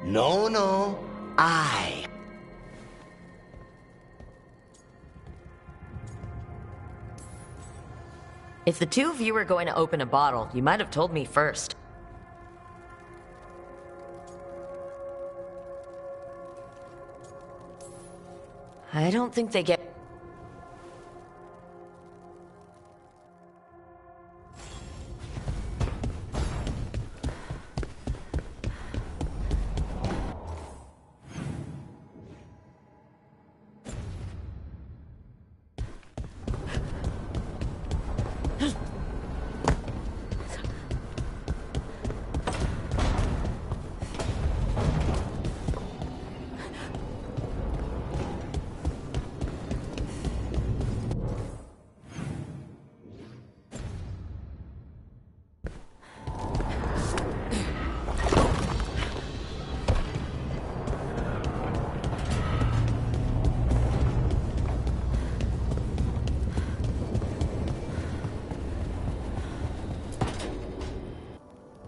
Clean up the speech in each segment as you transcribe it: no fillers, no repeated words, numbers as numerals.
No, no. I. If the two of you were going to open a bottle, you might have told me first. I don't think they get...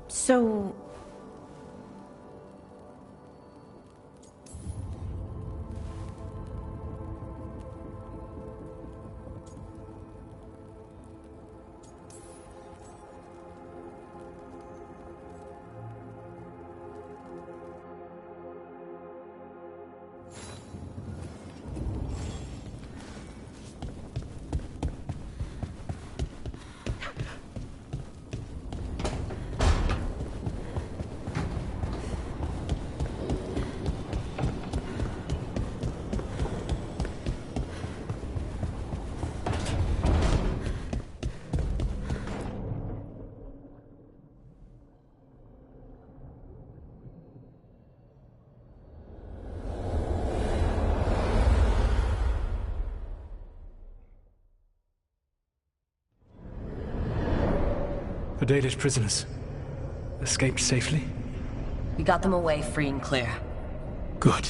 So... The Dalish prisoners escaped safely? We got them away free and clear. Good.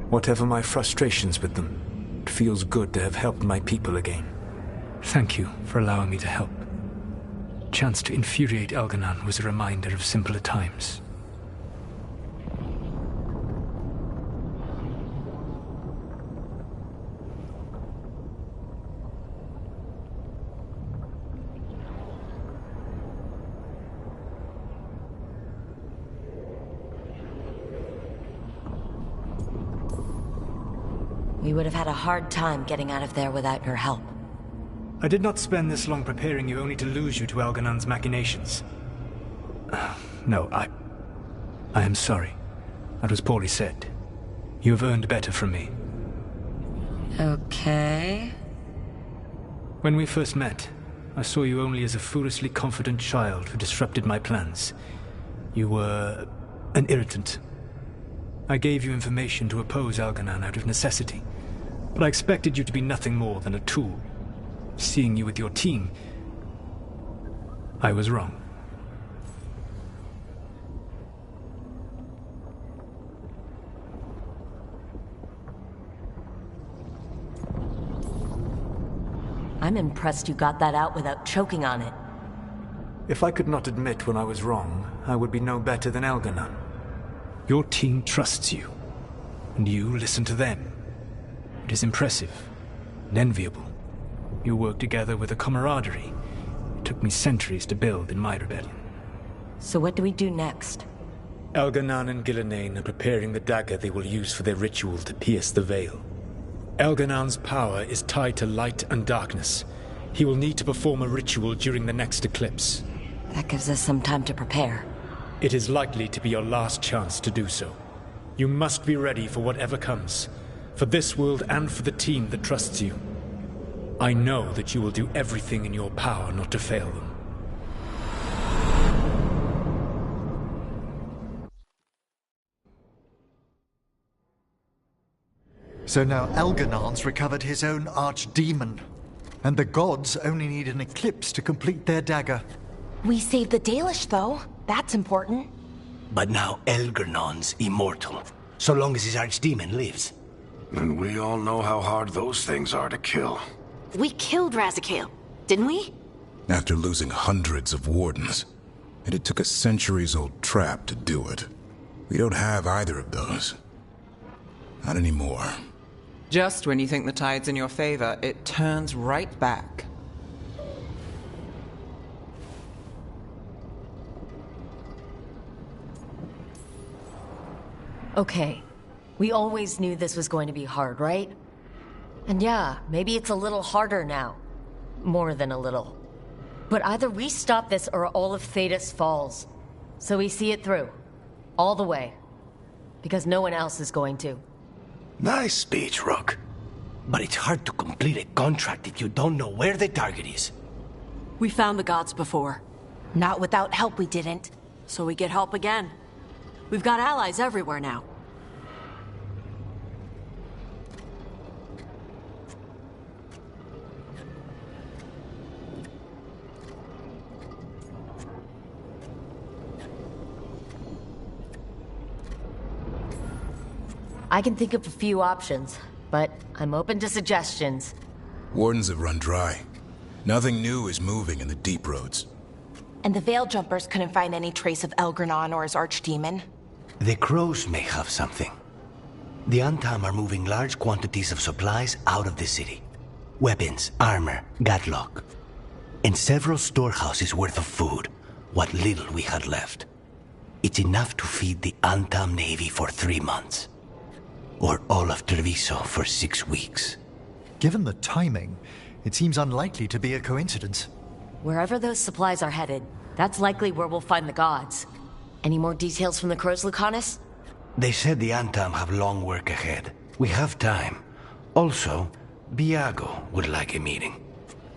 Whatever my frustrations with them, it feels good to have helped my people again. Thank you for allowing me to help. Chance to infuriate Elganon was a reminder of simpler times. We would have had a hard time getting out of there without your help. I did not spend this long preparing you only to lose you to Elganon's machinations. No, I am sorry. That was poorly said. You have earned better from me. Okay. When we first met, I saw you only as a foolishly confident child who disrupted my plans. You were an irritant. I gave you information to oppose Elganon out of necessity, but I expected you to be nothing more than a tool. Seeing you with your team, I was wrong. I'm impressed you got that out without choking on it. If I could not admit when I was wrong, I would be no better than Elganon. Your team trusts you, and you listen to them. It is impressive and enviable. You work together with a camaraderie it took me centuries to build in my rebellion. So what do we do next? Elganon and Gillenane are preparing the dagger they will use for their ritual to pierce the veil. Elganon's power is tied to light and darkness. He will need to perform a ritual during the next eclipse. That gives us some time to prepare. It is likely to be your last chance to do so. You must be ready for whatever comes, for this world and for the team that trusts you. I know that you will do everything in your power not to fail them. So now Elganon's recovered his own archdemon, and the gods only need an eclipse to complete their dagger. We saved the Dalish, though. That's important. But now Elganon's immortal, so long as his archdemon lives. And we all know how hard those things are to kill. We killed Razikale, didn't we? after losing hundreds of wardens. And it took a centuries-old trap to do it. We don't have either of those. Not anymore. Just when you think the tide's in your favor, it turns right back. Okay. We always knew this was going to be hard, right? And yeah, maybe it's a little harder now. More than a little. But either we stop this or all of Thedas falls. So we see it through. All the way. Because no one else is going to. Nice speech, Rook. But it's hard to complete a contract if you don't know where the target is. We found the gods before. Not without help, we didn't. So we get help again. We've got allies everywhere now. I can think of a few options, but I'm open to suggestions. Wardens have run dry. Nothing new is moving in the deep roads. And the Veil Jumpers couldn't find any trace of Elgranon or his archdemon. The crows may have something. The Antam are moving large quantities of supplies out of the city. Weapons, armor, gatlock. And several storehouses worth of food, what little we had left. It's enough to feed the Antam Navy for 3 months. Or all of Treviso for 6 weeks. Given the timing, it seems unlikely to be a coincidence. Wherever those supplies are headed, that's likely where we'll find the gods. Any more details from the crows, Lucanus? They said the Antam have long work ahead. We have time. Also, Biago would like a meeting.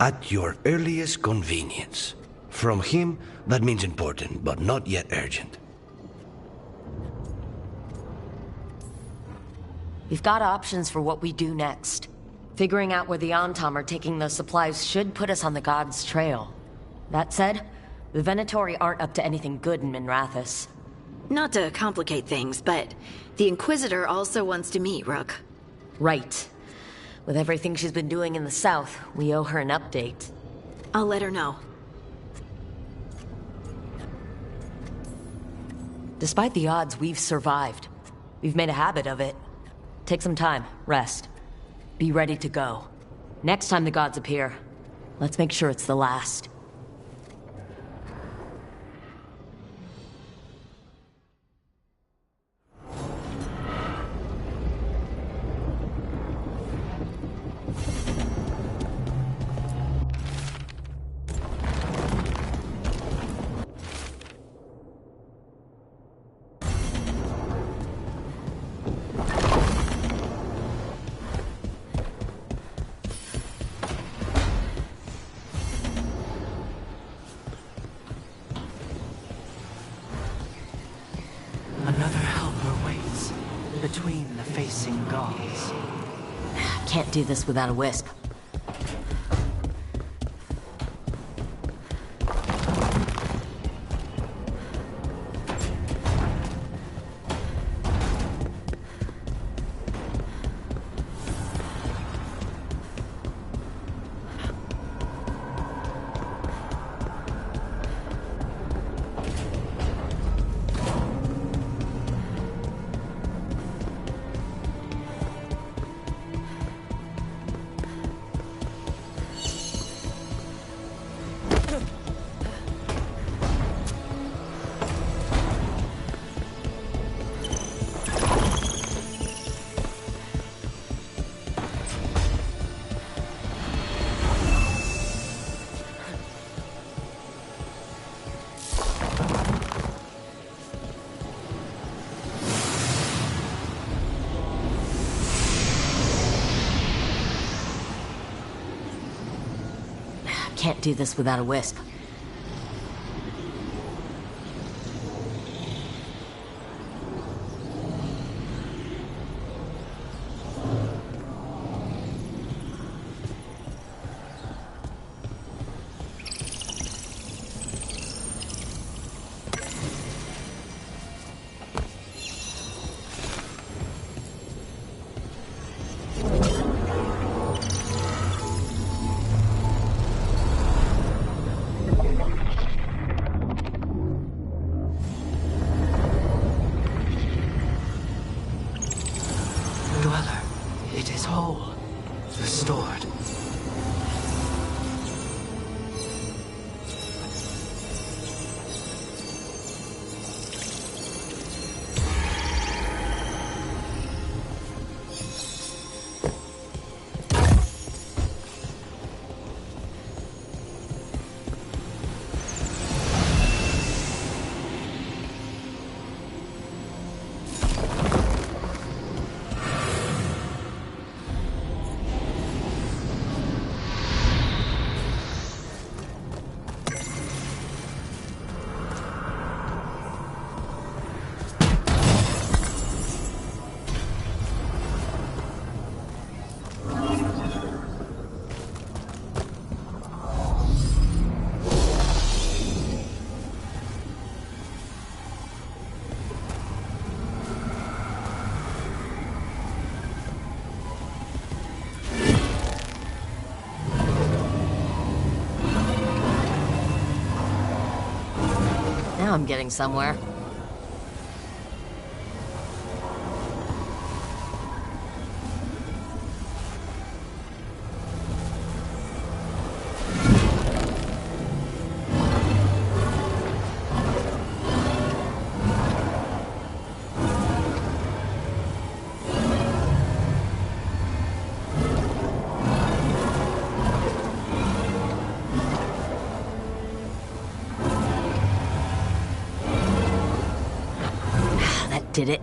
At your earliest convenience. From him, that means important, but not yet urgent. We've got options for what we do next. Figuring out where the Antam are taking those supplies should put us on the gods' trail. That said, the Venatori aren't up to anything good in Minrathous. Not to complicate things, but the Inquisitor also wants to meet Rook. Right. With everything she's been doing in the south, we owe her an update. I'll let her know. Despite the odds, we've survived. We've made a habit of it. Take some time, rest. Be ready to go. Next time the gods appear, let's make sure it's the last. Another helper waits between the facing gods. Can't do this without a wisp. Can't do this without a wisp. I'm getting somewhere. Did it?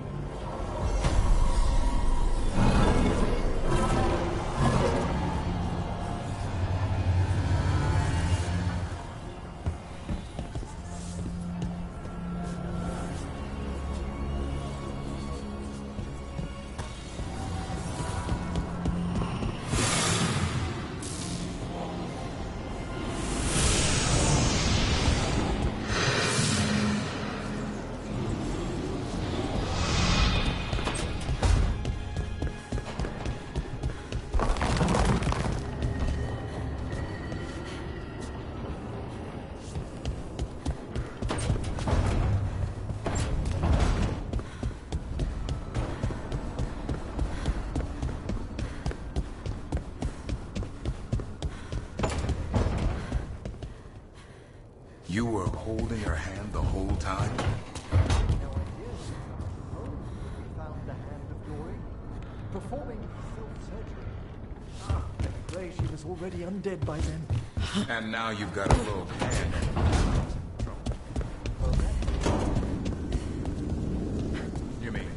You were holding her hand the whole time? Found the hand of Dory, performing self-surgery. Ah, pray she was already undead by then. And now you've got a little hand. You mean?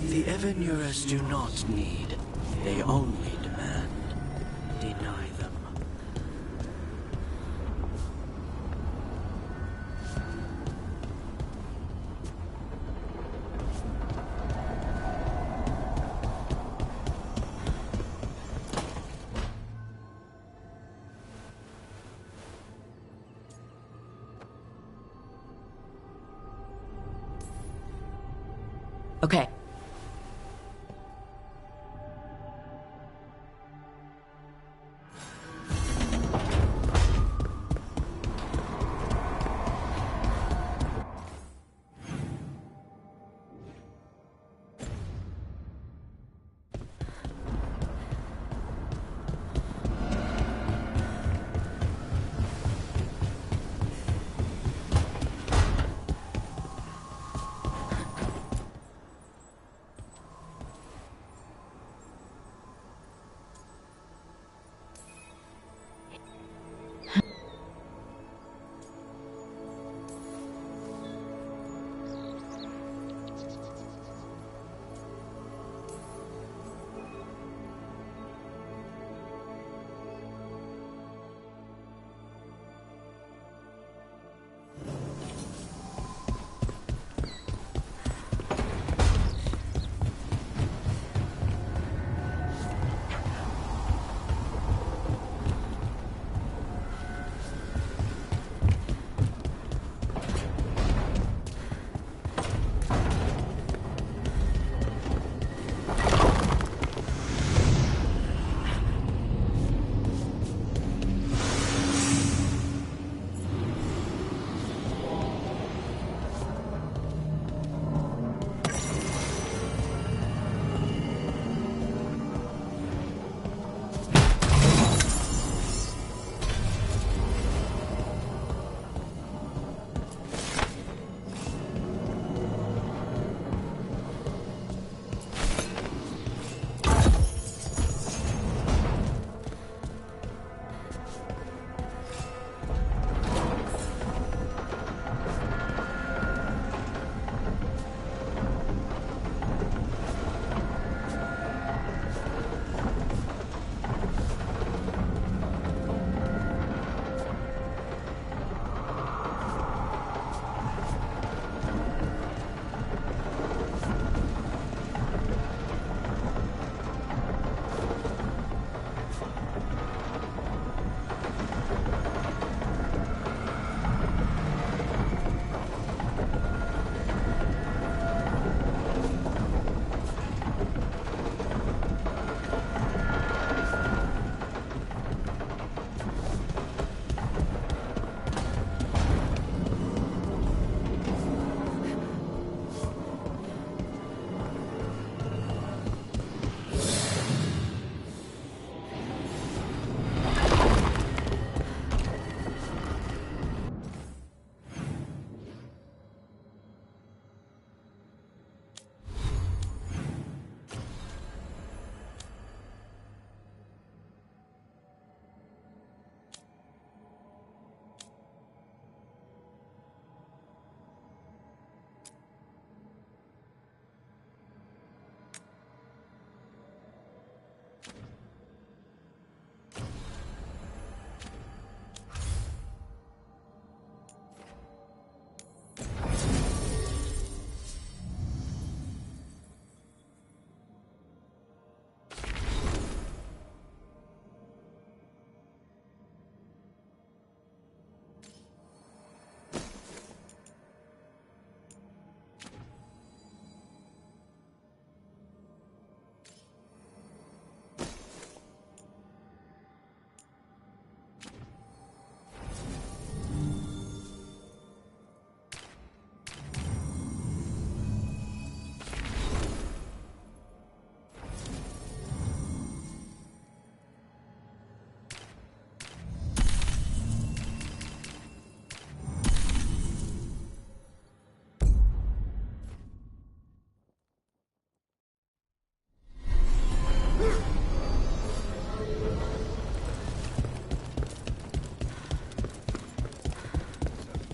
The Evanurers do not need, they only demand. Deny them. Okay.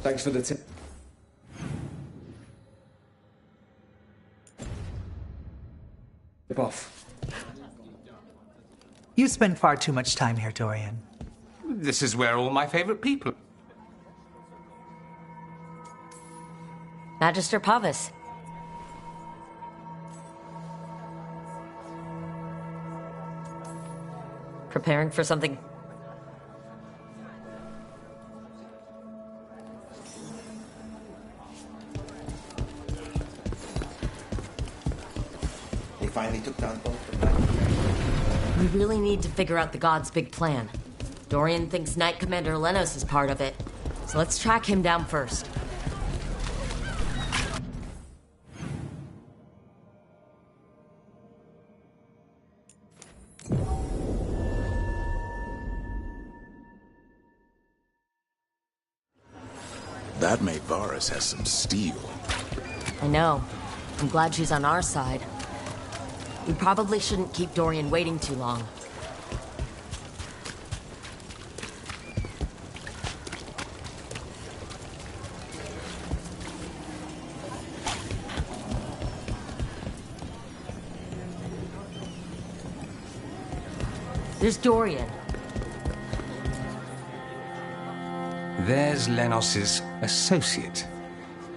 Thanks for the tip. Off. You spend far too much time here, Dorian. This is where all my favorite people... Magister Pavis. Preparing for something? They finally took down both of them. We really need to figure out the God's big plan. Dorian thinks Knight Commander Lenos is part of it, so let's track him down first. That maid Varus has some steel. I know. I'm glad she's on our side. We probably shouldn't keep Dorian waiting too long. There's Dorian. There's Lenos's associate.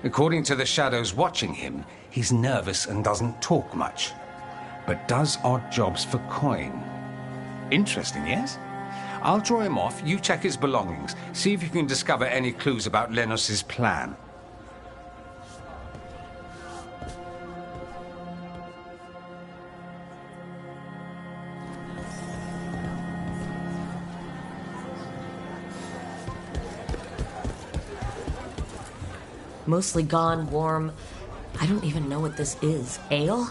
According to the shadows watching him, he's nervous and doesn't talk much, but does odd jobs for coin. Interesting, yes? I'll draw him off, you check his belongings, see if you can discover any clues about Lenos's plan. Mostly gone, warm. I don't even know what this is. Ale?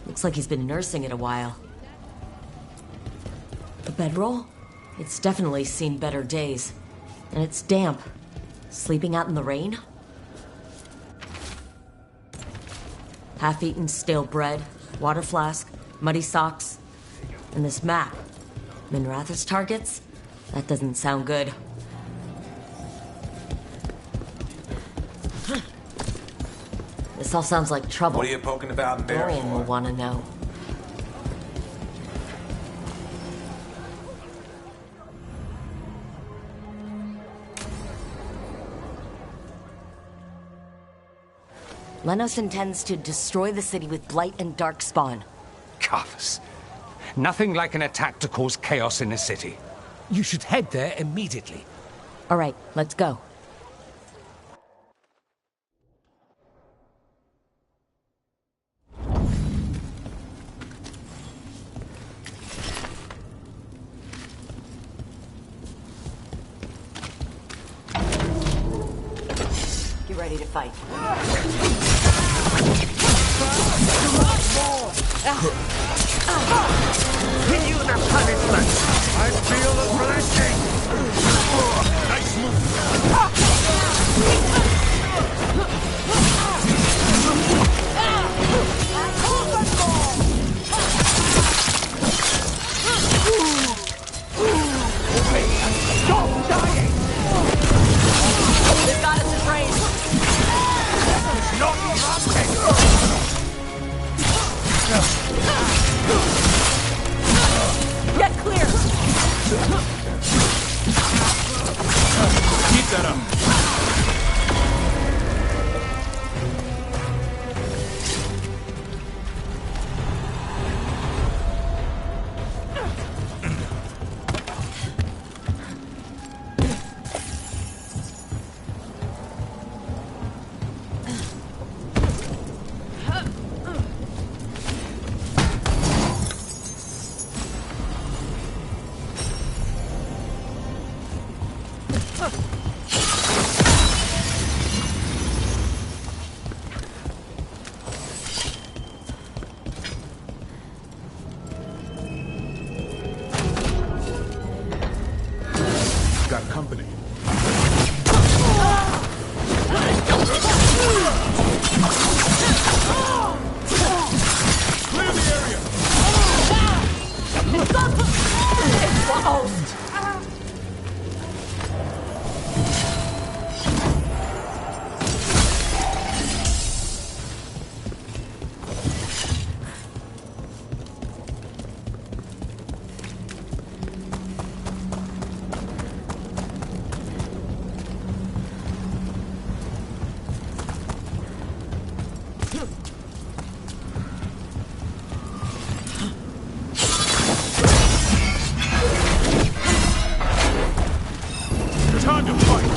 Looks like he's been nursing it a while. A bedroll? It's definitely seen better days. And it's damp. Sleeping out in the rain? Half-eaten stale bread, water flask, muddy socks, and this map. Minrath's targets? That doesn't sound good. This all sounds like trouble. What are you poking about in there Dorian will for? want to know. Lenos intends to destroy the city with Blight and Darkspawn. Carthus. Nothing like an attack to cause chaos in a city. You should head there immediately. All right, let's go. Get ready to fight. Continue the punishment! I feel a blessing! Nice Stop dying! They've got us in range! Not Time to fight!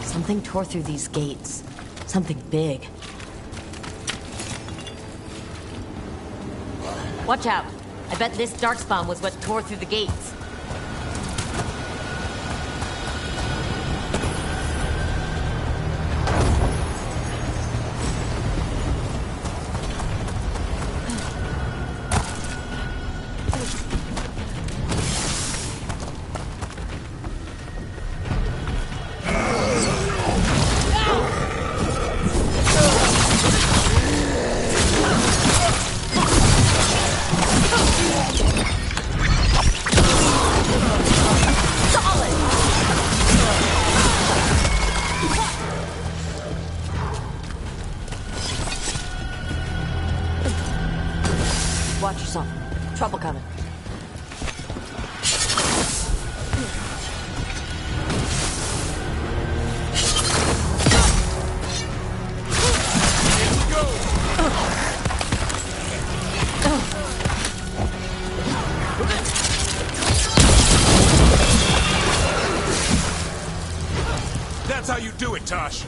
Something tore through these gates. Something big. Watch out. I bet this darkspawn was what tore through the gates. Watch yourself. Trouble coming. That's how you do it, Tosh.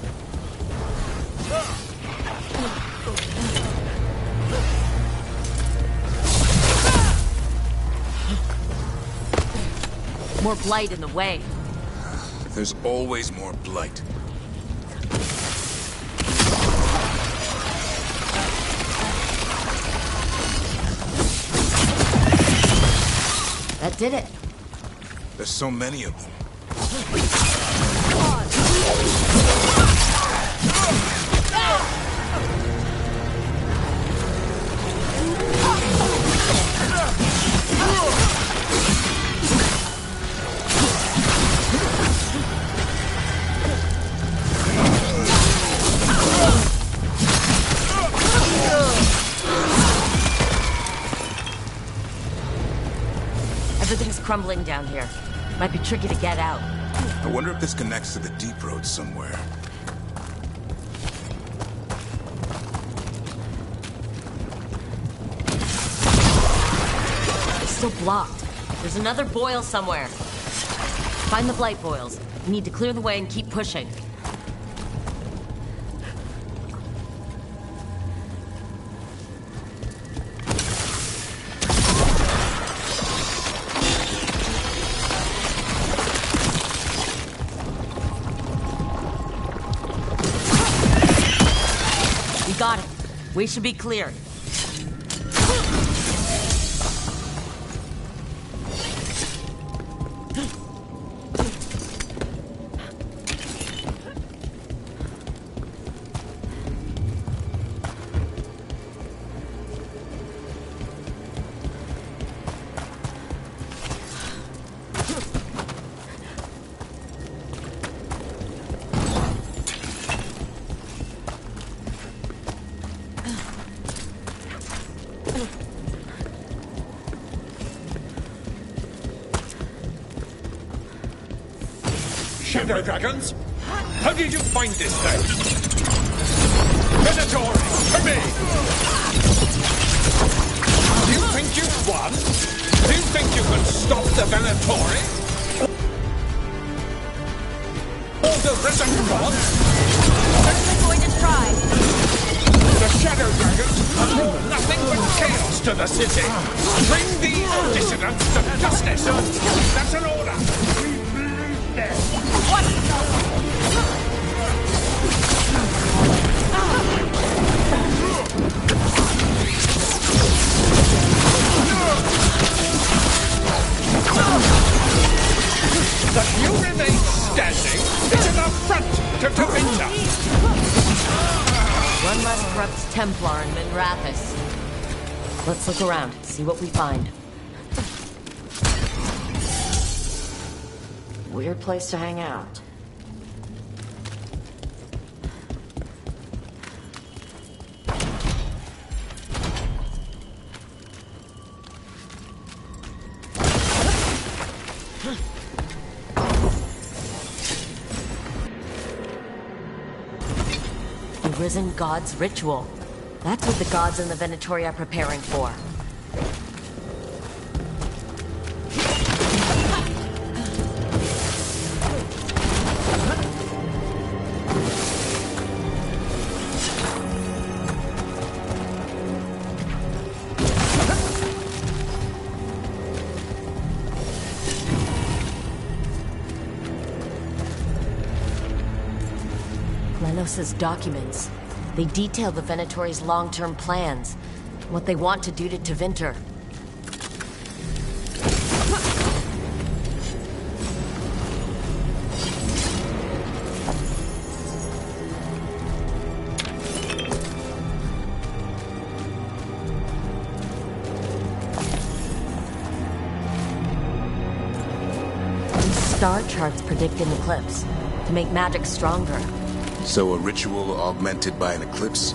More blight in the way. There's always more blight. That did it. There's so many of them. Everything's crumbling down here. Might be tricky to get out. I wonder if this connects to the deep road somewhere. It's still blocked. There's another boil somewhere. Find the blight boils. We need to clear the way and keep pushing. Got it. We should be clear. Shadow dragons? How did you find this thing? Venator, to me! Do you think you've won? Do you think you can stop the Venatori? All the risen gods? Certainly going to try. The Shadow Dragons have brought nothing but chaos to the city. Bring these dissidents to justice. That's an order. What? That you remain standing is an affront to Tevinter. One less corrupt Templar in Minrathis. Let's look around, see what we find. Weird place to hang out. The Risen God's ritual. That's what the gods in the Venatori are preparing for. Lenos's documents. They detail the Venatori's long-term plans, what they want to do to Tevinter. These star charts predict an eclipse to make magic stronger. So a ritual augmented by an eclipse?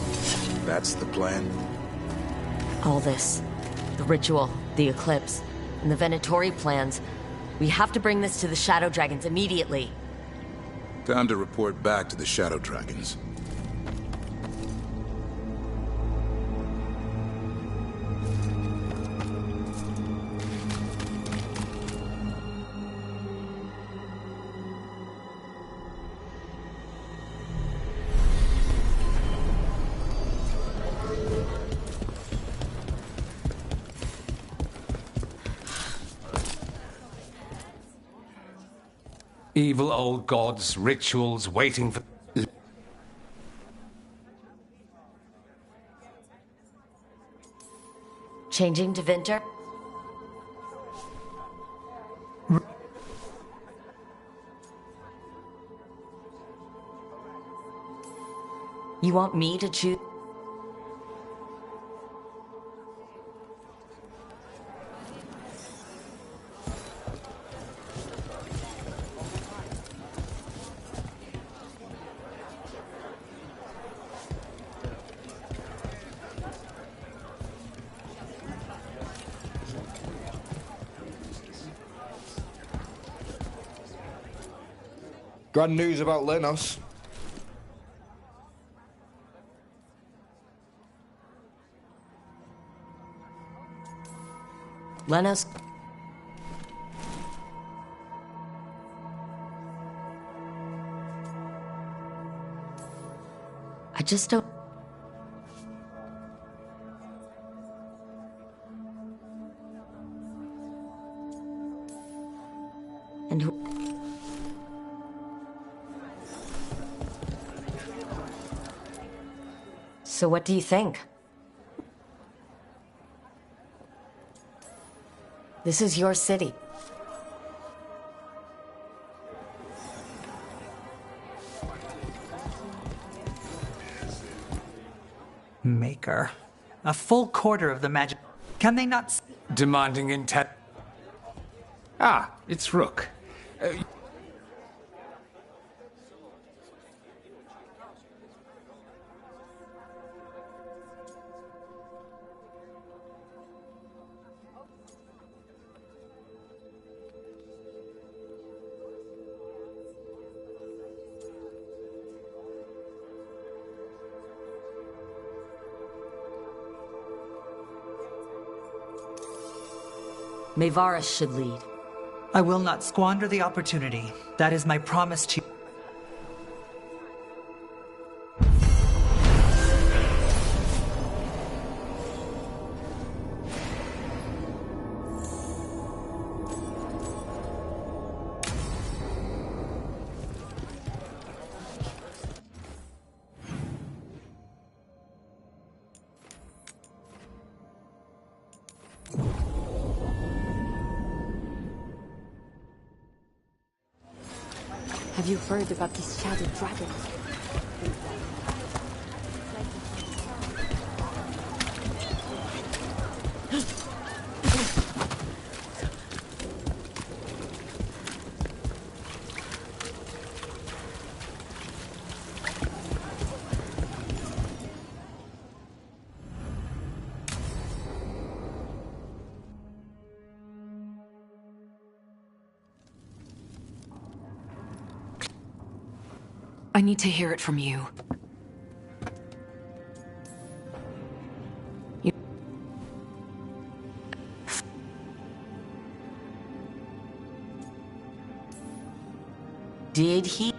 That's the plan? All this. The ritual, the eclipse, and the Venatori plans. We have to bring this to the Shadow Dragons immediately. Time to report back to the Shadow Dragons. Evil old gods, rituals, waiting for... Changing Tevinter? You want me to choose? Grand news about Lenos. Lenos... I just don't... And who... So what do you think? This is your city. Maker. A full quarter of the magic. Can they not... Demanding intent. Ah, it's Rook. Varys should lead. I will not squander the opportunity. That is my promise to you. Have you heard about these shadow dragons? I need to hear it from you. Did he?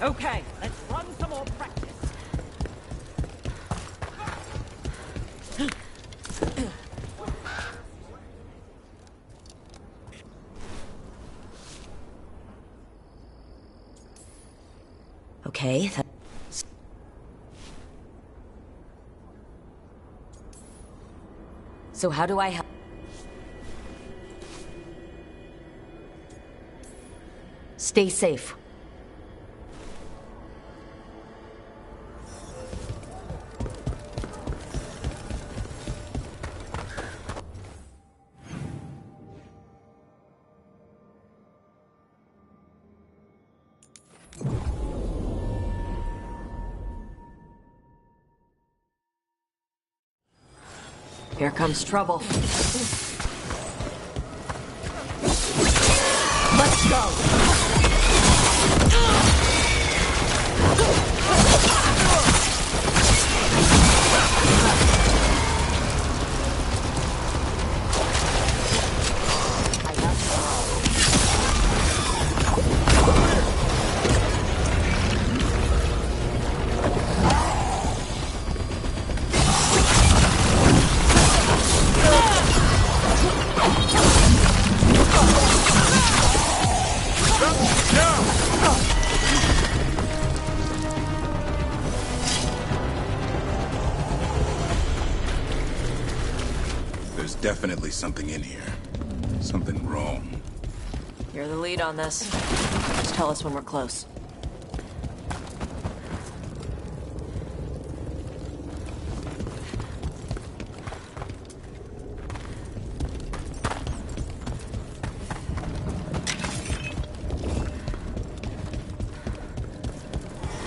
Okay, let's run some more practice. Okay, so how do I help? Stay safe. Here comes trouble. Let's go! There's definitely something in here. Something wrong. You're the lead on this. Just tell us when we're close.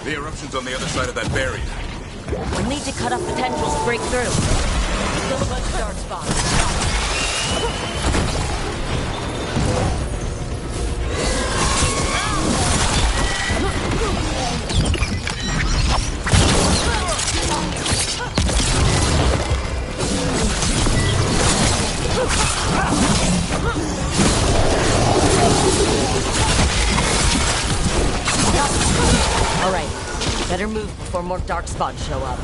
The eruption's on the other side of that barrier. We'll need to cut off the tendrils to break through. Still a bunch of dark spots. All right, better move before more dark spots show up.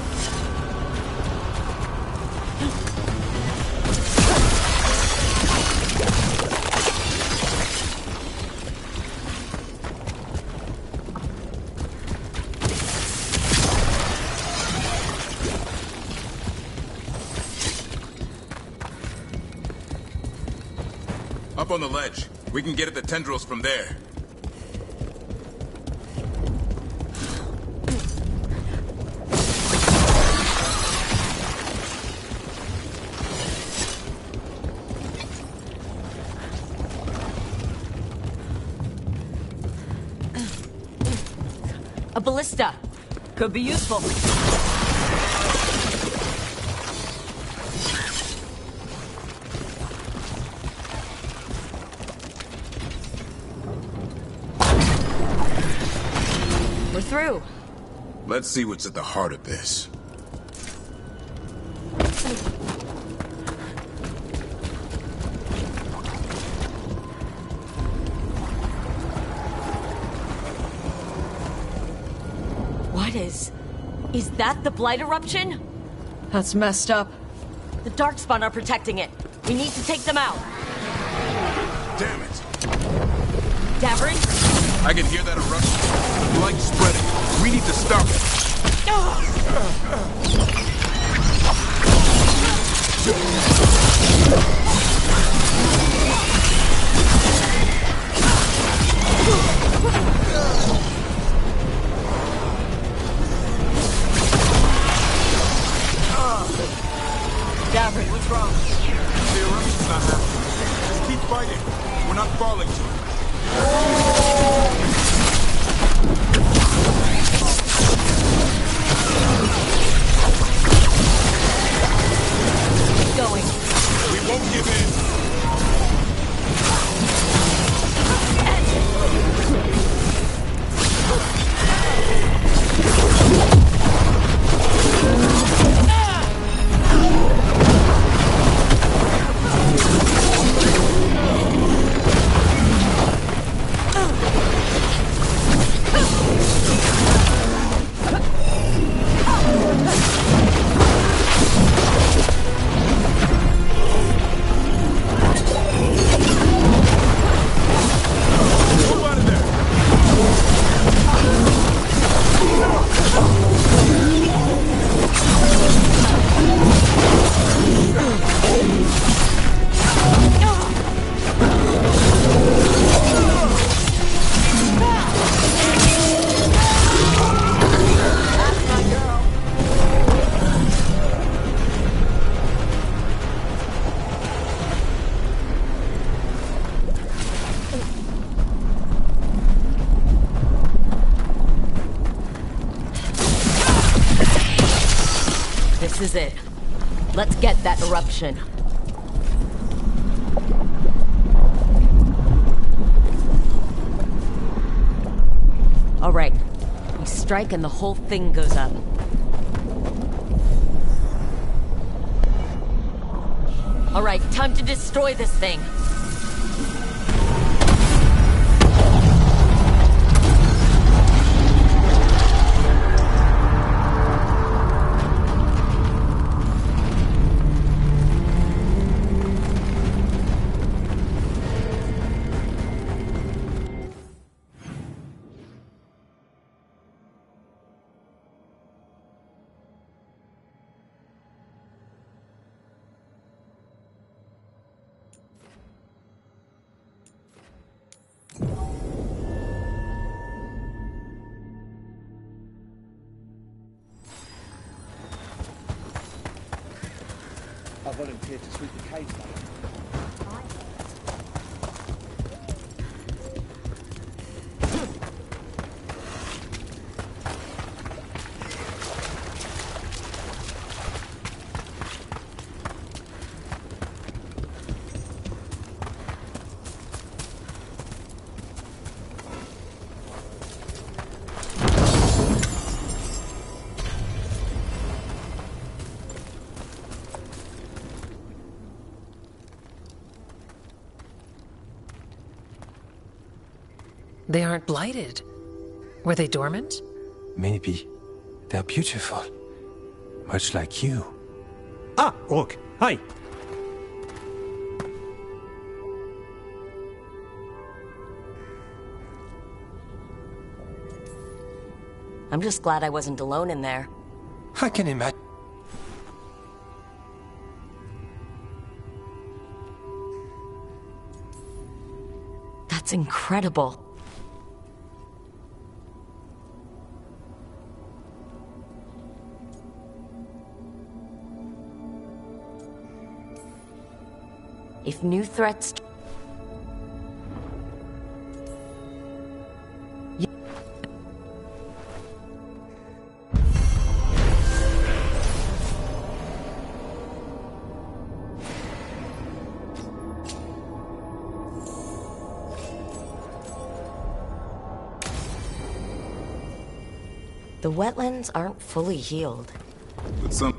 on the ledge. We can get at the tendrils from there. A ballista. Could be useful. We're through. Let's see what's at the heart of this. Is that the Blight eruption? That's messed up. The Darkspawn are protecting it. We need to take them out. Damn it. Davrin? I can hear that eruption. Light spreading. We need to stop Davrin, what's wrong? The eruption's not happening. Just keep fighting. We're not falling to it. Keep going. We won't give in. This is it. Let's get that eruption. All right. We strike and the whole thing goes up. All right, time to destroy this thing. I volunteered to sweep the cave down. They aren't blighted. Were they dormant? Maybe. They're beautiful. Much like you. Ah, Rook. Hi. I'm just glad I wasn't alone in there. I can imagine. It's incredible. If new threats... The wetlands aren't fully healed. But some...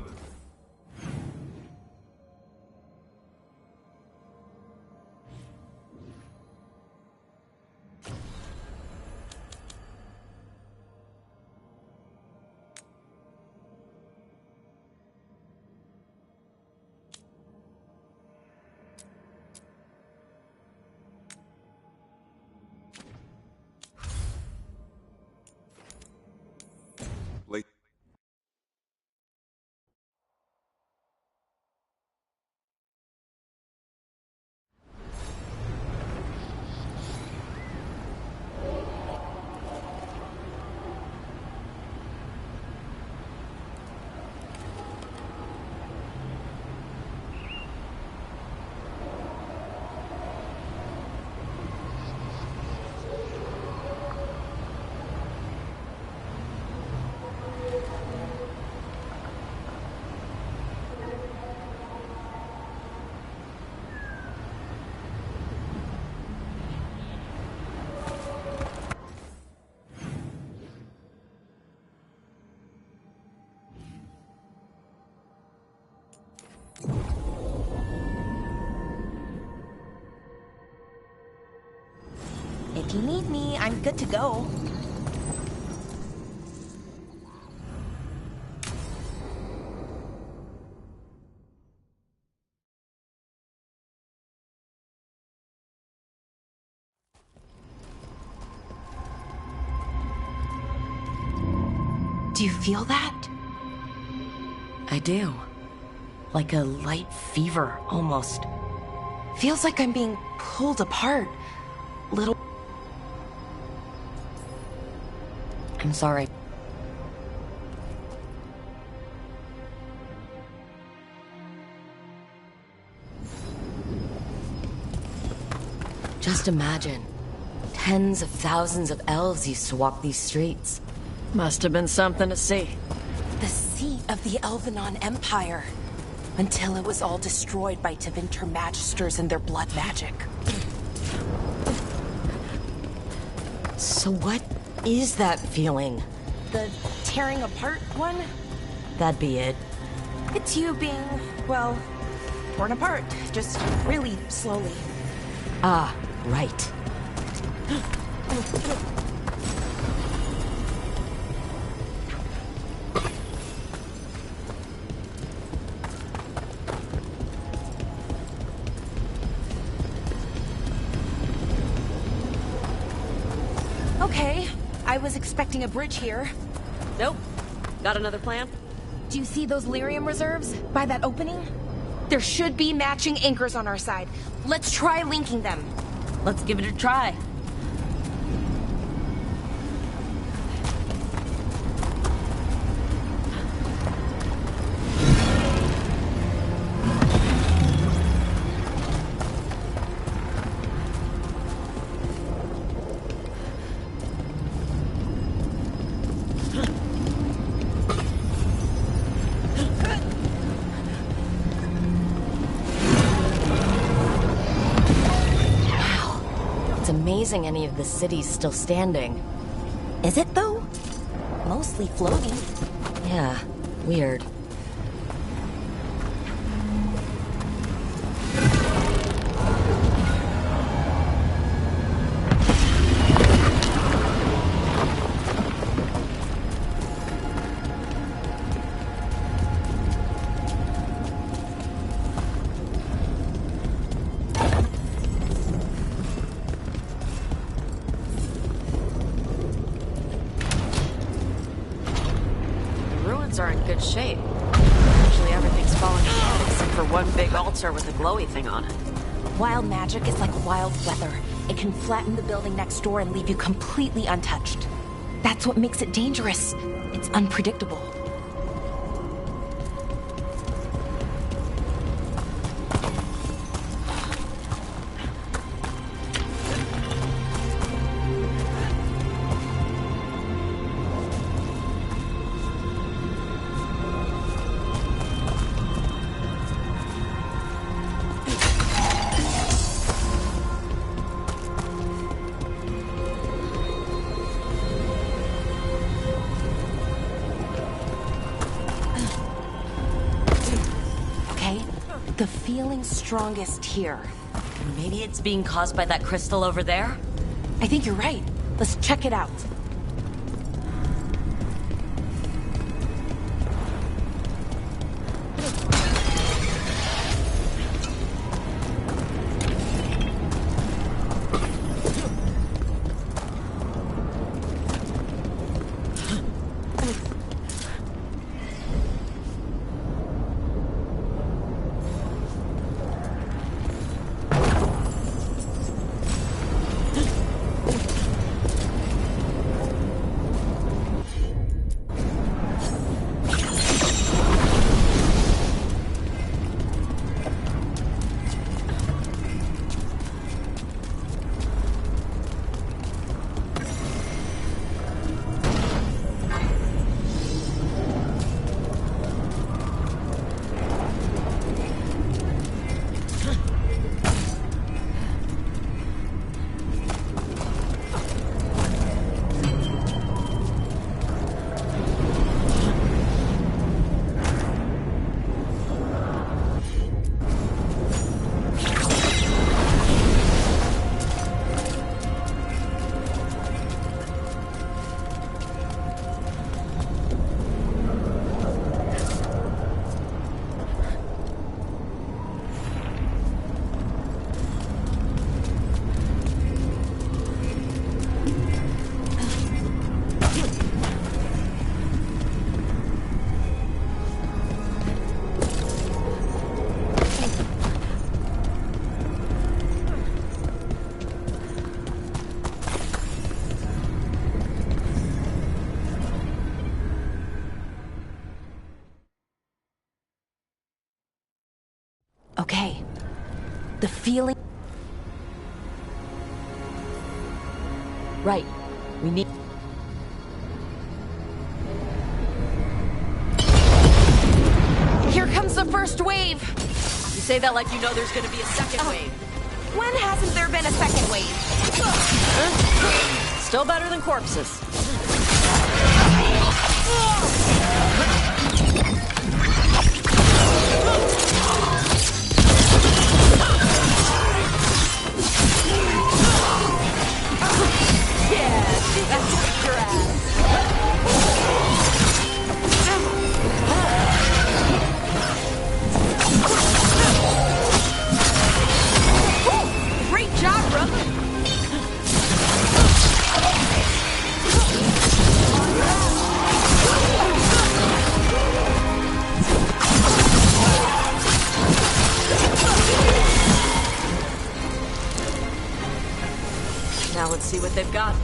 If you need me, I'm good to go. Do you feel that? I do. Like a light fever, almost. Feels like I'm being pulled apart. Little... I'm sorry. Just imagine. Tens of thousands of elves used to walk these streets. Must have been something to see. The seat of the Elvenon Empire. Until it was all destroyed by Tevinter Magisters and their blood magic. So what is that feeling? The tearing apart one? That'd be it. It's you being, well, torn apart. Just really slowly. Ah, right. Okay, I was expecting a bridge here. Nope. Got another plan? Do you see those lyrium reserves by that opening? There should be matching anchors on our side. Let's try linking them. Let's give it a try. Amazing any of the city's still standing. Is it though? Mostly floating. Yeah, weird. Are in good shape. Actually, everything's falling apart except for one big altar with a glowy thing on it. Wild magic is like wild weather. It can flatten the building next door and leave you completely untouched. That's what makes it dangerous. It's unpredictable. The feeling's strongest here. Maybe it's being caused by that crystal over there? I think you're right. Let's check it out. Okay. The feeling... Right. We need... Here comes the first wave! You say that like you know there's gonna be a second wave. When hasn't there been a second wave? Still better than corpses. Yeah, that's your ass. Great job, brother. Now let's see what they've got.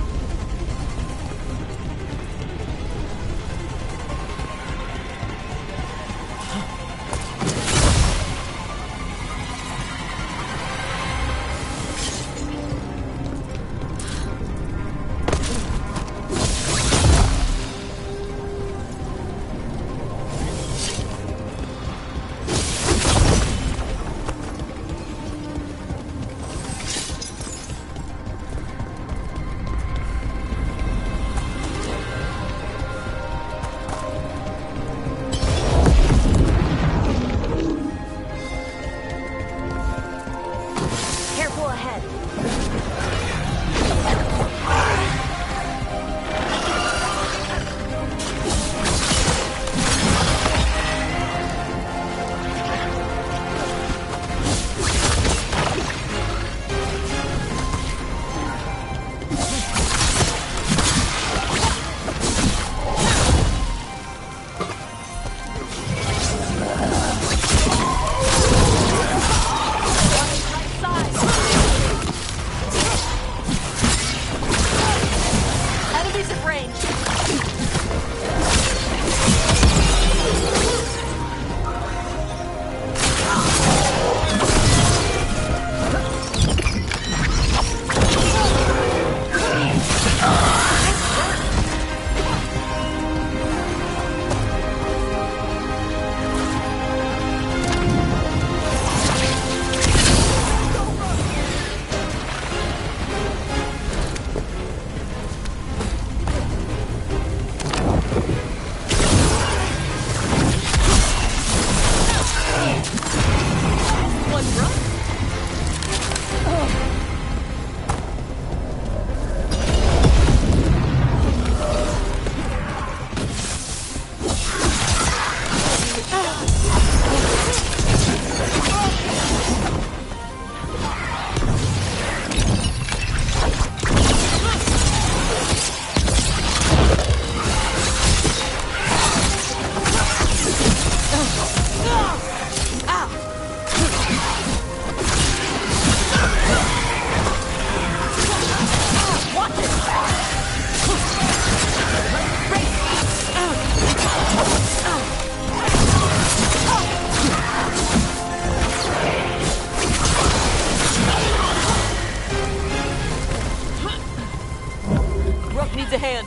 needs a hand.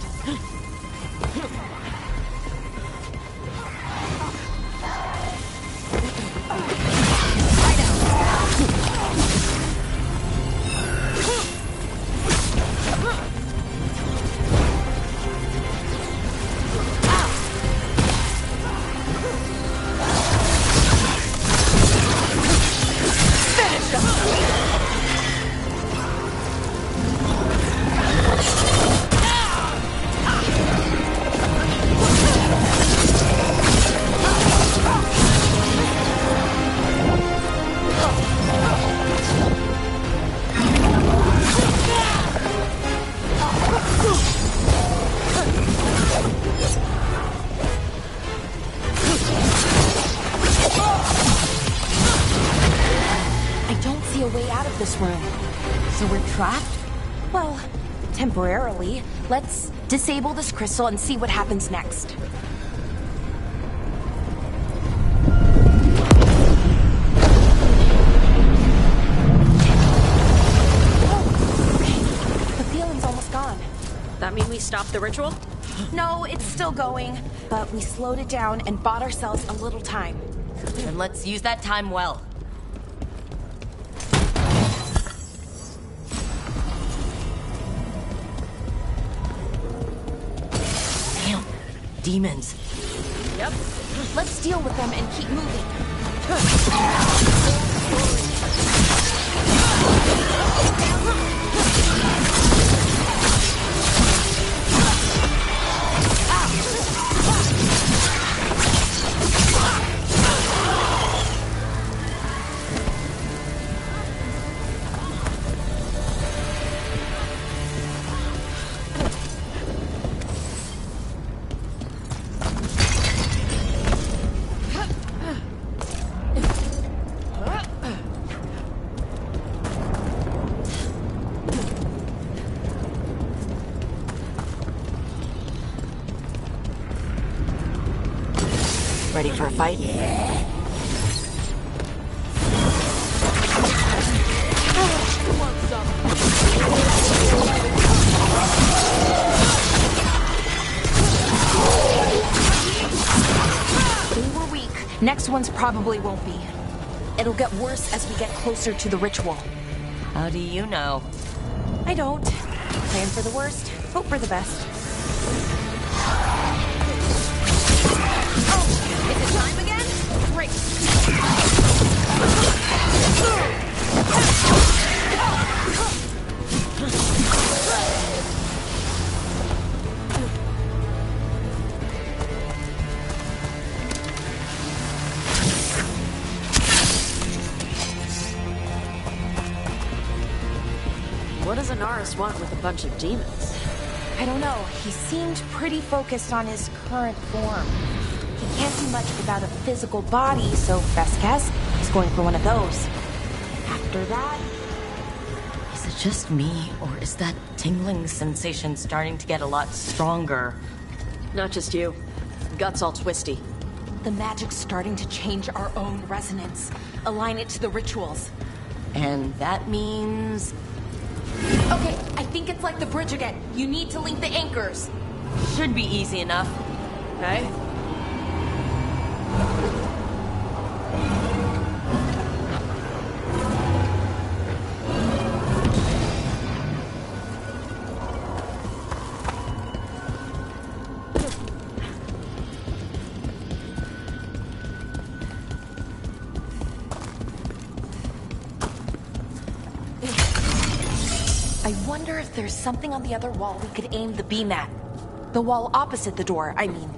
Temporarily. Let's disable this crystal and see what happens next. Oh, okay. The feeling's almost gone. That mean we stopped the ritual? No, it's still going, but we slowed it down and bought ourselves a little time. Then let's use that time well. Demons. Yep. Let's deal with them and keep moving. Ready for a fight? They were weak. Next ones probably won't be. It'll get worse as we get closer to the ritual. How do you know? I don't. Plan for the worst, hope for the best. Is it time again? Great. What does Anaris want with a bunch of demons? I don't know. He seemed pretty focused on his current form. He can't do much without a physical body, so best guess, he's going for one of those. After that... Is it just me, or is that tingling sensation starting to get a lot stronger? Not just you. Gut's all twisty. The magic's starting to change our own resonance. Align it to the rituals. And that means... Okay, I think it's like the bridge again. You need to link the anchors. Should be easy enough. Okay. I wonder if there's something on the other wall we could aim the beam at. The wall opposite the door, I mean.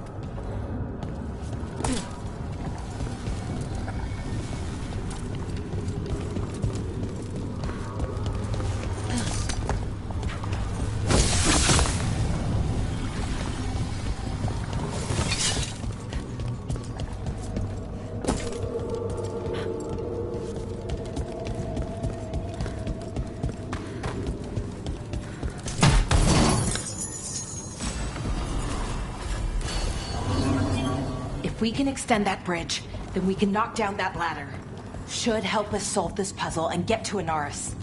If we can extend that bridge, then we can knock down that ladder. Should help us solve this puzzle and get to Anaris.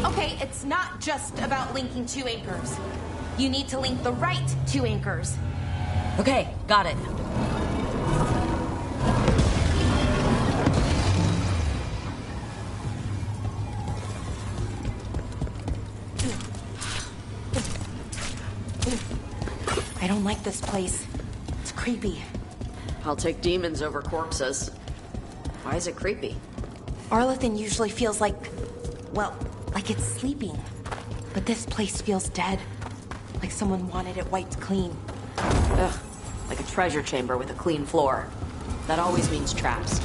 Okay, it's not just about linking two anchors. You need to link the right two anchors. Okay, got it. I don't like this place. It's creepy. I'll take demons over corpses. Why is it creepy? Arlethan usually feels like, well, like it's sleeping. But this place feels dead. Like someone wanted it wiped clean. Ugh, like a treasure chamber with a clean floor. That always means traps.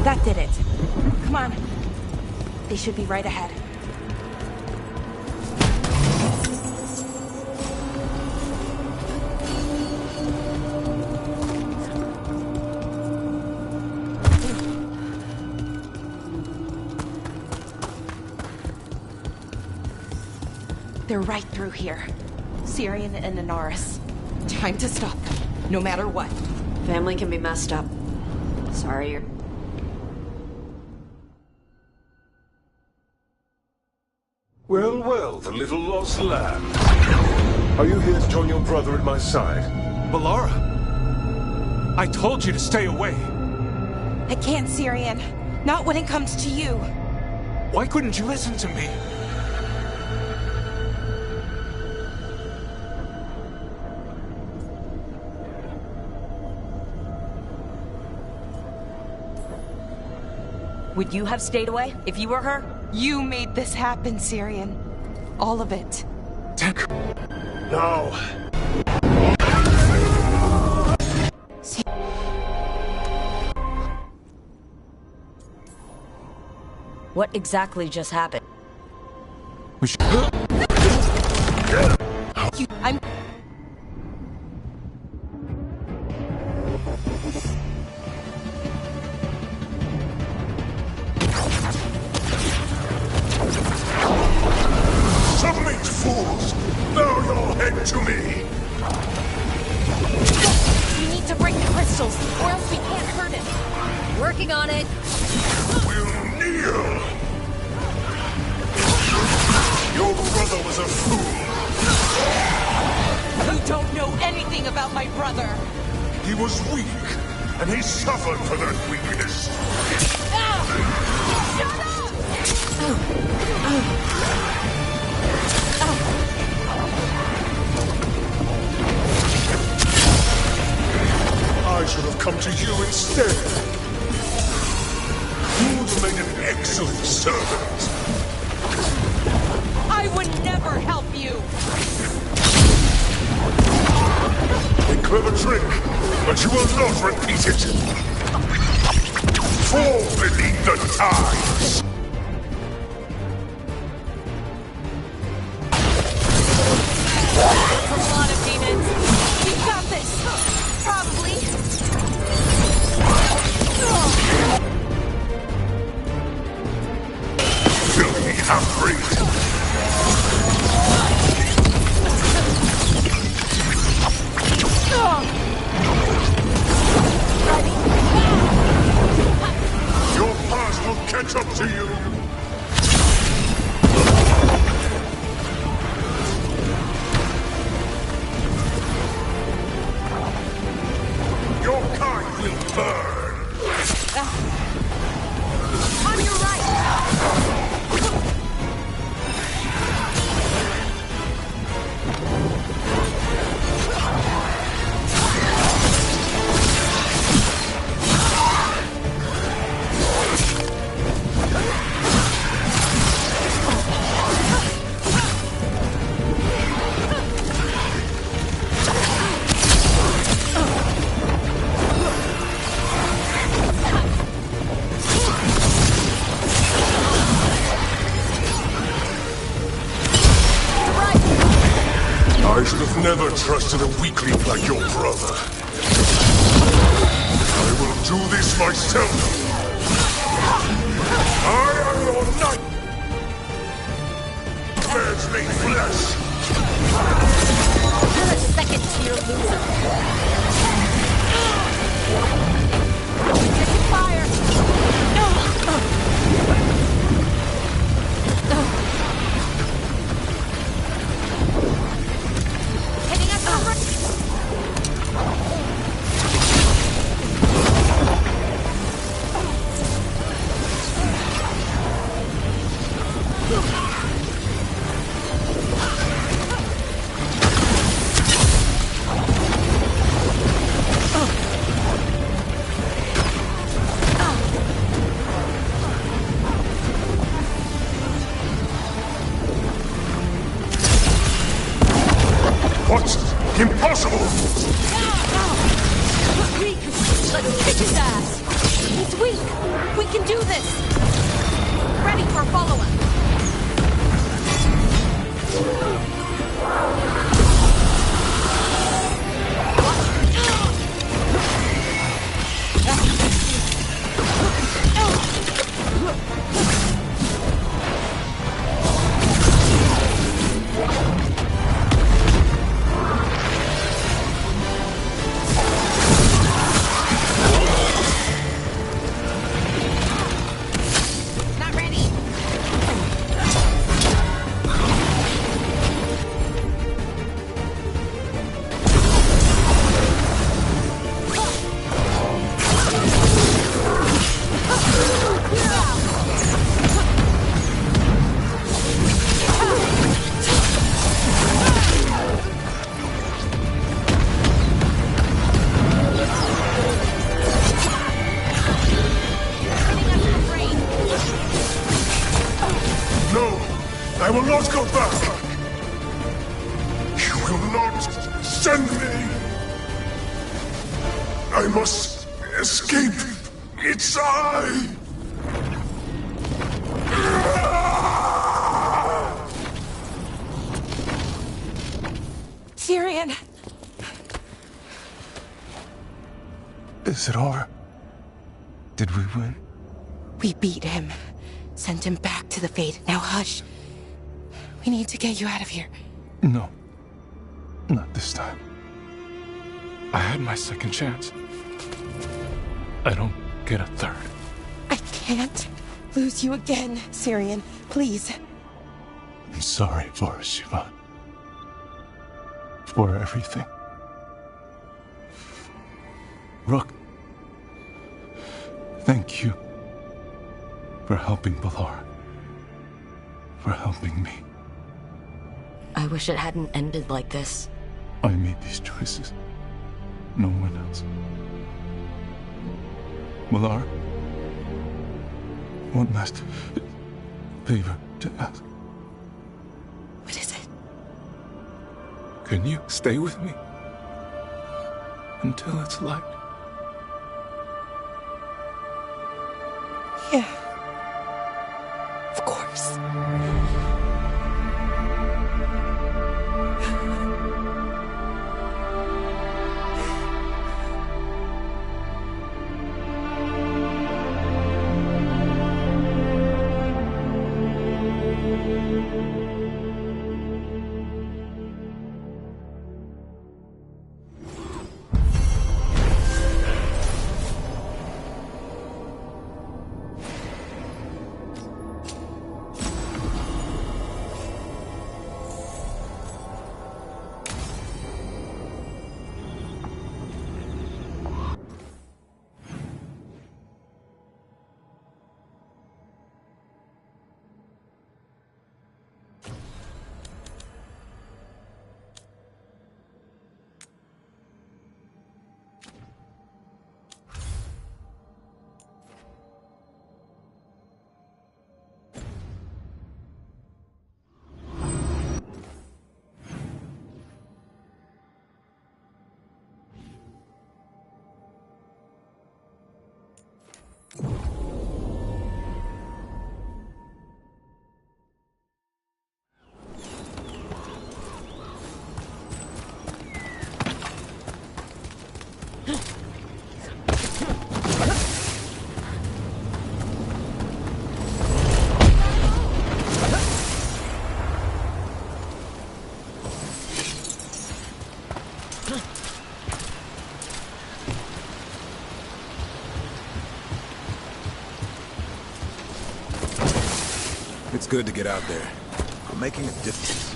That did it. Come on. They should be right ahead. They're right through here. Syrian and Inaris. Time to stop them, no matter what. Family can be messed up. Sorry you're... Well, well, the little lost lamb. Are you here to join your brother at my side? Balara! I told you to stay away! I can't, Syrian. Not when it comes to you. Why couldn't you listen to me? Would you have stayed away if you were her? You made this happen, Syrian. All of it. No. What exactly just happened? I'm... Submit, fools! Bow your head to me! We need to break the crystals, or else we can't hurt him. Working on it. We'll kneel! Your brother was a fool! You don't know anything about my brother! He was weak, and he suffered for that weakness. I should have come to you instead. You'd made an excellent servant. I would never help you! A clever trick, but you will not repeat it. Fall beneath the tides. That's a lot of demons. We've got this. Probably. Filthy half-breed. Your past will catch up to you. Your kind will burn. On your right! I should have never trusted a weakling like your brother. I will do this myself. I am your knight. Bears me flesh. You're a second-tier loser. Taking fire. Hitting us over. What? Impossible! Weak! Let's kick his ass! He's weak! We can do this! Ready for follow-up! I will not go back! You will not send me! I must escape! It's I! Tyrion! Is it over? Did we win? We beat him. Sent him back to the Fade. Now hush. We need to get you out of here. No. Not this time. I had my second chance. I don't get a third. I can't lose you again, Tyrion. Please. I'm sorry for Siobhan. For everything. Rook, thank you for helping Valar. For helping me. I wish it hadn't ended like this. I made these choices. No one else. Valar, one last favor to ask. What is it? Can you stay with me until it's light? Yeah. Of course. It's good to get out there. We're making a difference.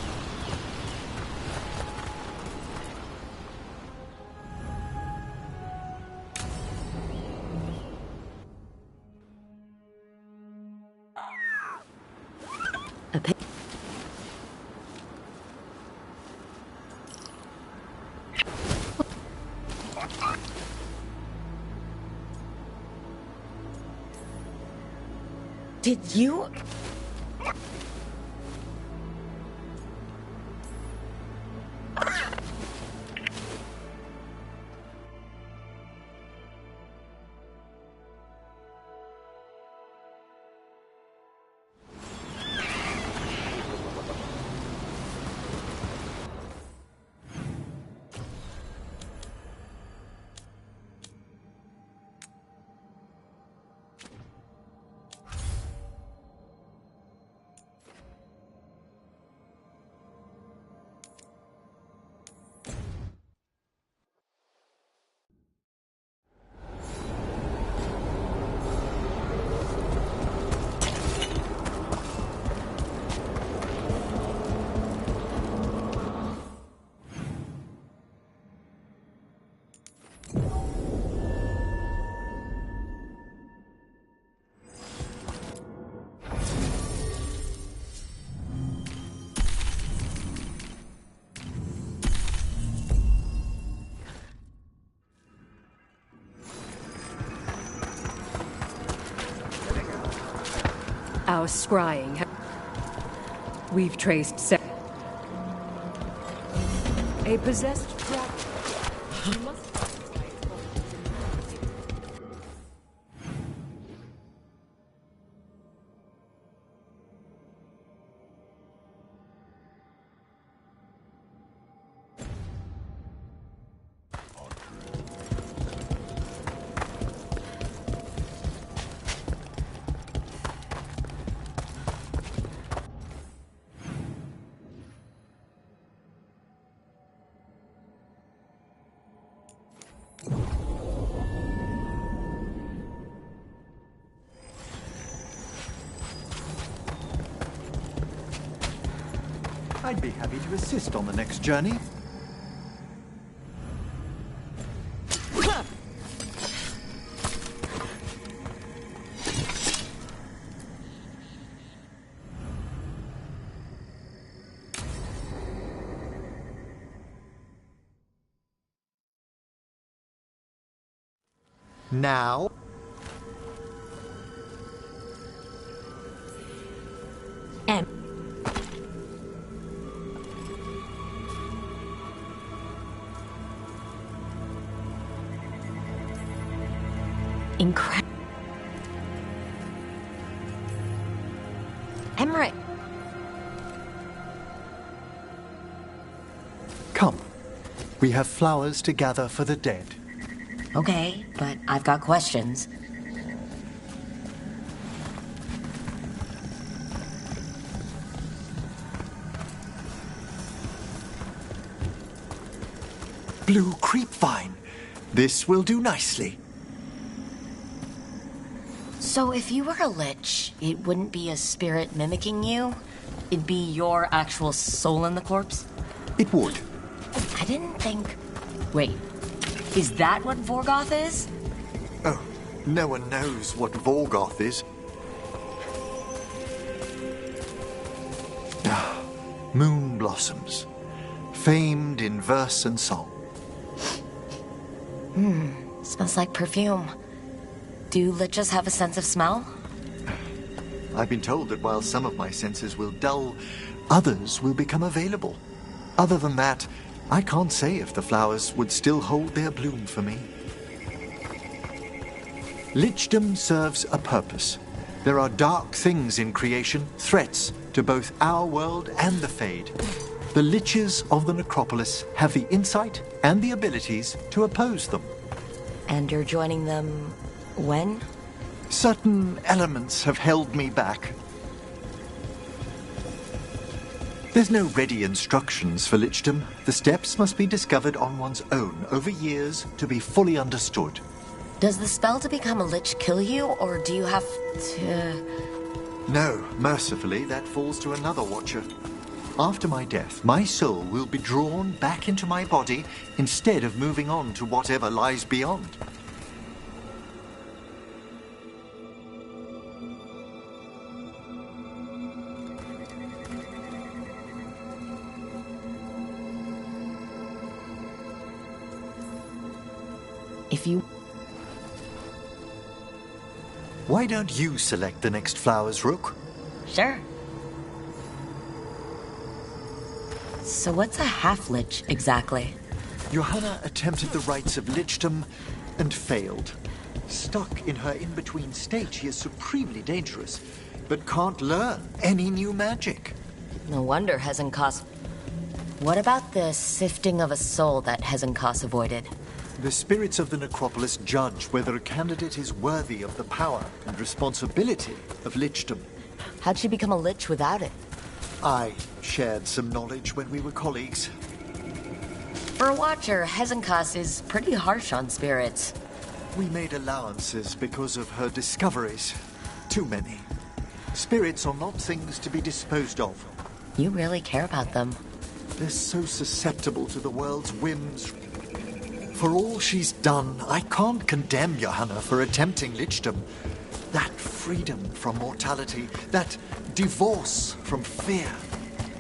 Did you... Our scrying. We've traced a possessed dragon. You must I'd be happy to assist on the next journey. Now... Incredible. Emmerich. Come. We have flowers to gather for the dead. Okay, but I've got questions. Blue creepvine. This will do nicely. So if you were a lich, it wouldn't be a spirit mimicking you? It'd be your actual soul in the corpse? It would. I didn't think... Wait, is that what Vorgoth is? Oh, no one knows what Vorgoth is. Moon blossoms, famed in verse and song. Smells like perfume. Do liches have a sense of smell? I've been told that while some of my senses will dull, others will become available. Other than that, I can't say if the flowers would still hold their bloom for me. Lichdom serves a purpose. There are dark things in creation, threats to both our world and the Fade. The liches of the necropolis have the insight and the abilities to oppose them. And you're joining them when? Certain elements have held me back. There's no ready instructions for lichdom. The steps must be discovered on one's own over years to be fully understood. Does the spell to become a lich kill you, or do you have to... No, mercifully, that falls to another watcher. After my death, my soul will be drawn back into my body instead of moving on to whatever lies beyond. If you... Why don't you select the next flowers, Rook? Sure. So what's a half-lich, exactly? Johanna attempted the rites of lichdom and failed. Stuck in her in-between state, she is supremely dangerous, but can't learn any new magic. No wonder Hezenkos... What about the sifting of a soul that Hezenkos avoided? The spirits of the necropolis judge whether a candidate is worthy of the power and responsibility of lichdom. How'd she become a lich without it? I shared some knowledge when we were colleagues. For a watcher, Hezenkos is pretty harsh on spirits. We made allowances because of her discoveries. Too many. Spirits are not things to be disposed of. You really care about them. They're so susceptible to the world's whims. For all she's done, I can't condemn Johanna for attempting lichdom. That freedom from mortality, that divorce from fear,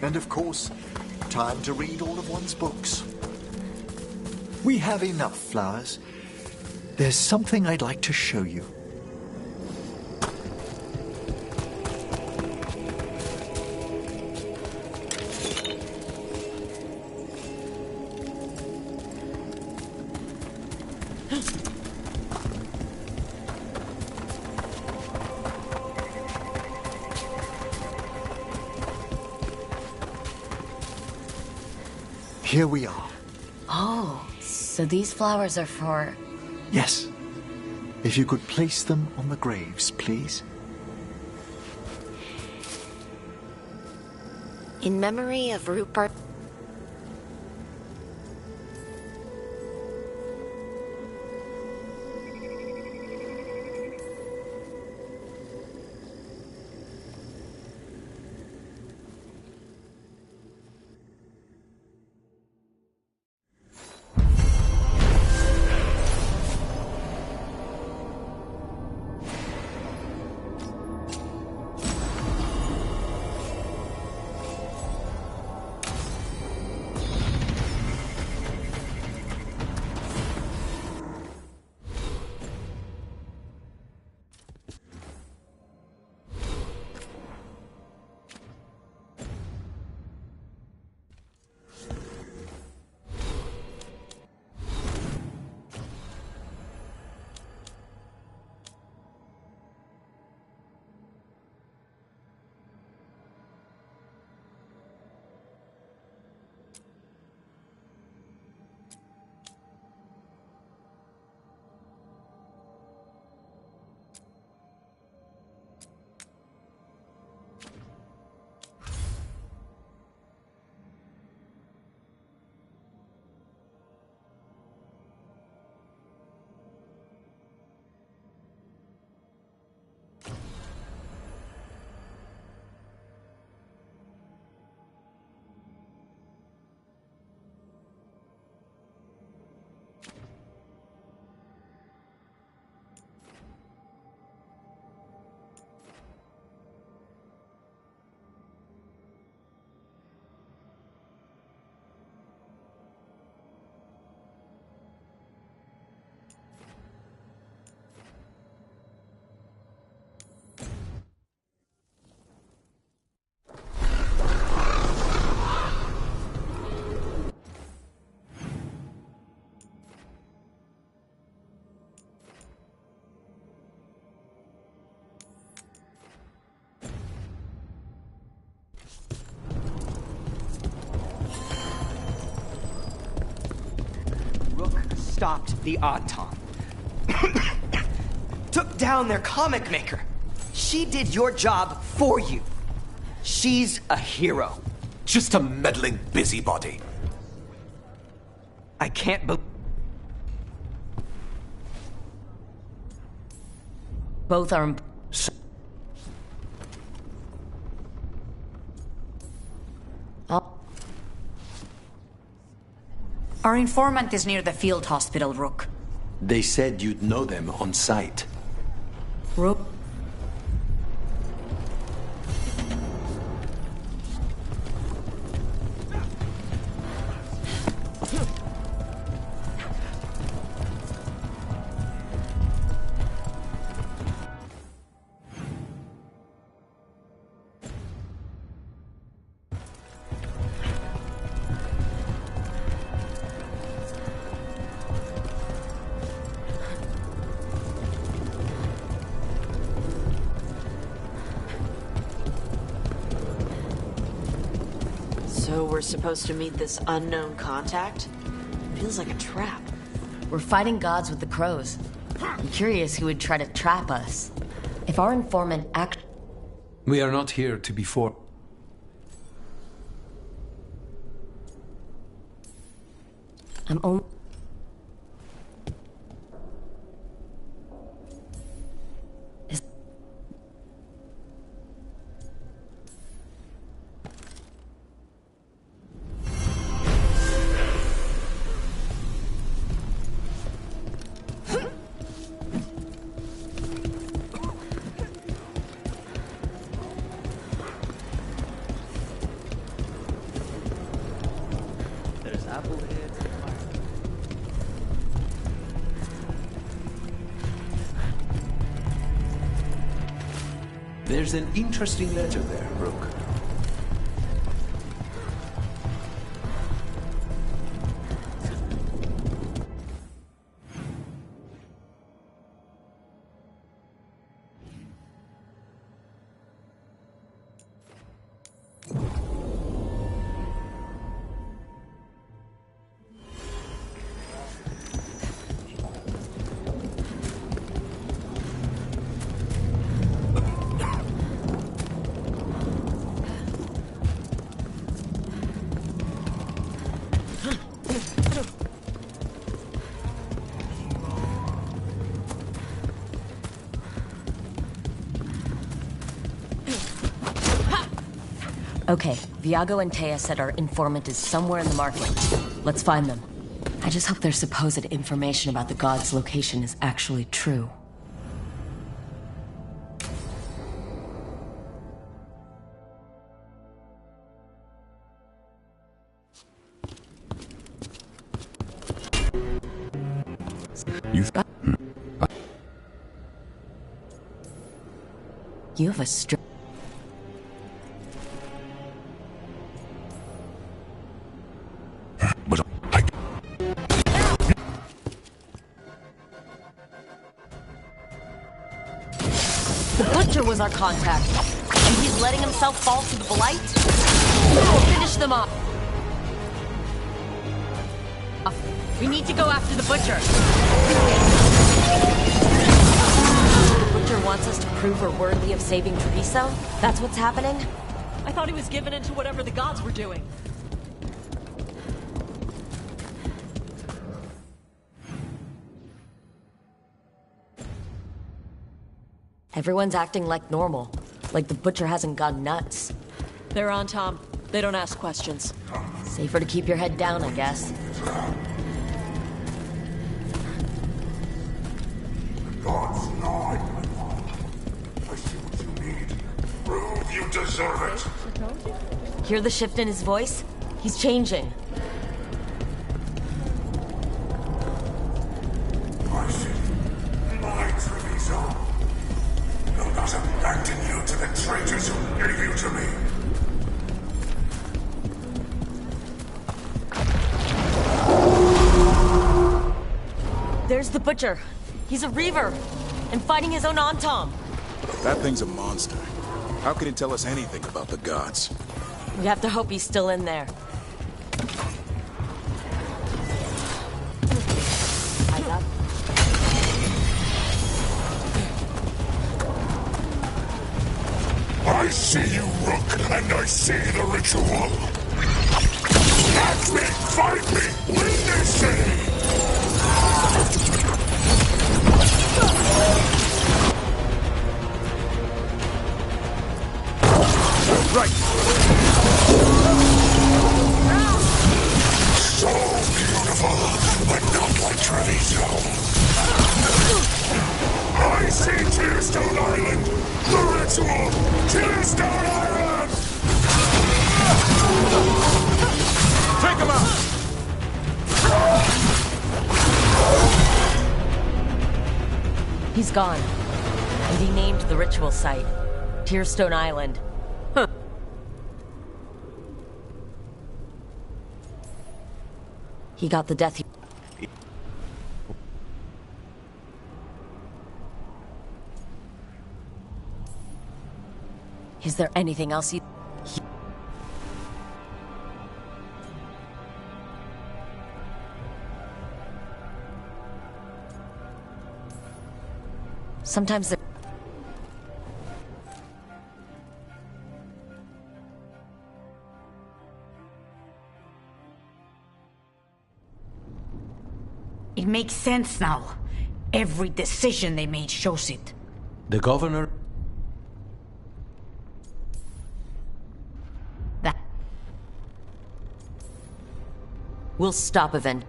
and of course, time to read all of one's books. We have enough flowers. There's something I'd like to show you. Here we are. Oh, so these flowers are for... Yes. If you could place them on the graves, please. In memory of Rupert... Stopped the Auton. Took down their comic maker. She did your job for you. She's a hero. Just a meddling busybody. I can't believe... Both are... Our informant is near the field hospital, Rook. They said you'd know them on sight. Rook? So we're supposed to meet this unknown contact? Feels like a trap. We're fighting gods with the crows. I'm curious who would try to trap us. If our informant We are not here to be for... I'm only... There's an interesting letter there, Rook. Okay, Viago and Taya said our informant is somewhere in the market. Let's find them. I just hope their supposed information about the god's location is actually true. You have a The Butcher was our contact, and he's letting himself fall to the Blight? We'll finish them off. We need to go after the Butcher. The Butcher wants us to prove we're worthy of saving Treviso? That's what's happening? I thought he was given into whatever the gods were doing. Everyone's acting like normal. Like the Butcher hasn't gone nuts. They're on Tom. They don't ask questions. Safer to keep your head down, I guess. God's lie. I see what you need. Prove you deserve it. Hear the shift in his voice? He's changing. I see. My Treviso. Will not abandon you to the traitors who gave you to me. There's the Butcher. He's a Reaver, and fighting his own Antom. That thing's a monster. How can it tell us anything about the gods? We have to hope he's still in there. Eyes up. I see you, Rook, and I see the ritual. Act me, fight me, win this city! Right! So beautiful, but not like Treviso. I see Tearstone Island! The ritual! Tearstone Island! Take him out! He's gone. And he named the ritual site. Tearstone Island. Huh. He got the death. Is there anything else you... Sometimes there... It makes sense now. Every decision they made shows it. The governor... We'll stop event.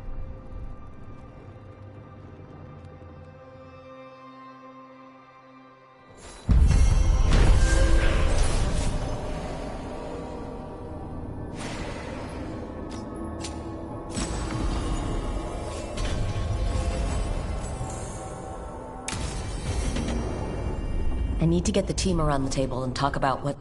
I need to get the team around the table and talk about what...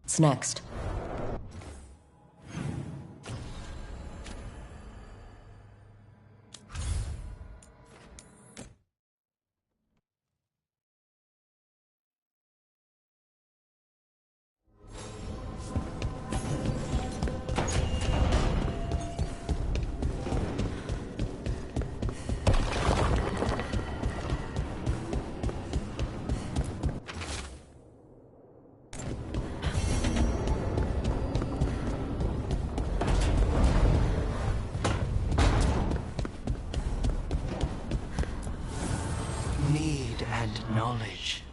What's next? knowledge.